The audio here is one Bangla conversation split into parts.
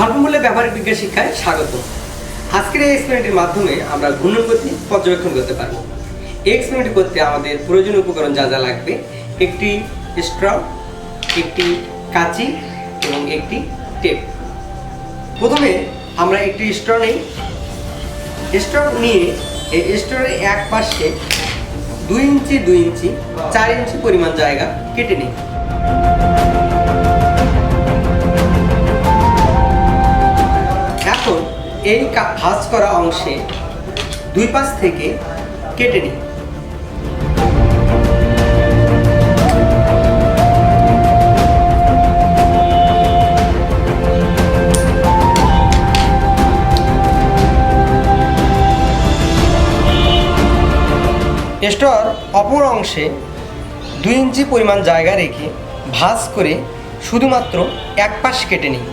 স্বল্পমূল্যে ব্যবহারিক বিজ্ঞান শিক্ষায় স্বাগত। আজকের এই এক্সপেরিমেন্টের মাধ্যমে আমরা ঘূর্ণন গতি পর্যবেক্ষণ করতে পারব। এই এক্সপেরিমেন্ট করতে আমাদের প্রয়োজনীয় উপকরণ যা যা লাগবে: একটি স্ট্র, একটি কাঁচি এবং একটি টেপ। প্রথমে আমরা একটি স্ট্র নিই। স্ট্র নিয়ে এই স্ট্রয়ের এক পাশে 2 ইঞ্চি 2 ইঞ্চি 4 ইঞ্চি পরিমাণ জায়গা কেটে নিই। এখন এই ভাঁজ করা অংশে 2 পাশ থেকে কেটে নিই। স্ট্রর অপর অংশে 2 ইঞ্চি পরিমাণ জায়গা রেখে ভাঁজ করে শুধুমাত্র এক পাশ কেটে নিই।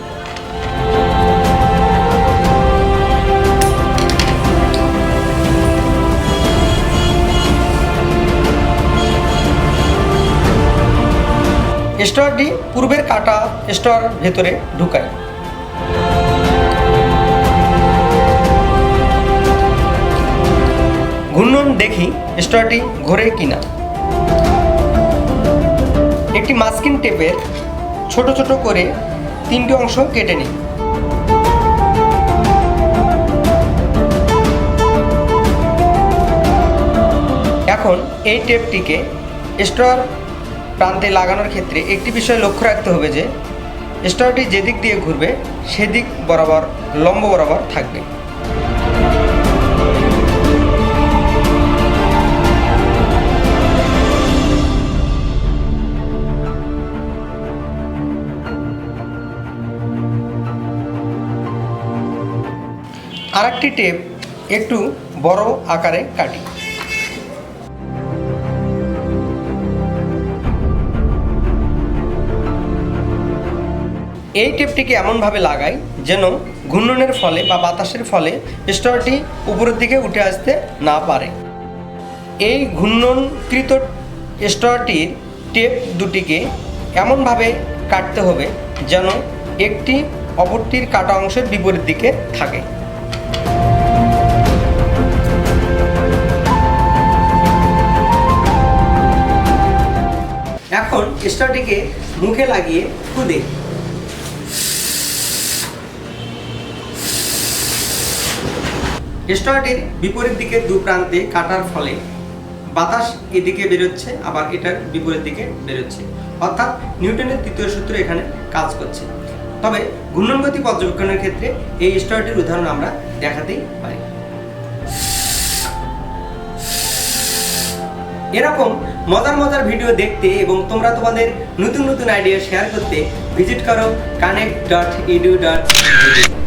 স্ট্রটি পূর্বের কাটা স্ট্রর ভেতরে ঢুকাই। ঘূর্ণন দেখি স্ট্রটি ঘোরে কিনা। একটি মাস্কিং টেপের ছোট ছোট করে 3টি অংশ কেটে নিই। এখন এই টেপটিকে স্ট্রর প্রান্তে লাগানোর ক্ষেত্রে একটি বিষয় লক্ষ্য রাখতে হবে যে স্ট্রটি যেদিক দিয়ে ঘুরবে সেদিক বরাবর লম্ব বরাবর থাকবে। আরেকটি টেপ একটু বড় আকারে কাটি। এই টেপটিকে এমনভাবে লাগাই যেন ঘূর্ণনের ফলে বা বাতাসের ফলে স্ট্রটি উপরের দিকে উঠে আসতে না পারে। এই ঘূর্ণনকৃত স্ট্রটির টেপ দুটিকে এমনভাবে কাটতে হবে যেন একটি অপরটির কাটা অংশের বিপরীত দিকে থাকে। এখন স্ট্রটিকে মুখে লাগিয়ে খুদে স্ট্রটির বিপরীত দিকে দু প্রান্তে কাটার ফলে বাতাস এদিকে বেরোচ্ছে, আবার এটার বিপরীত দিকে বেরোচ্ছে, অর্থাৎ নিউটনের তৃতীয় সূত্র এখানে কাজ করছে। তবে ঘূর্ণন গতি পর্যবেক্ষণের ক্ষেত্রে এই স্ট্রটির উদাহরণ আমরা দেখাতেই পারি। এরকম মজার মজার ভিডিও দেখতে এবং তোমরা তোমাদের নতুন নতুন আইডিয়া শেয়ার করতে ভিজিট করো connect.edu.gv।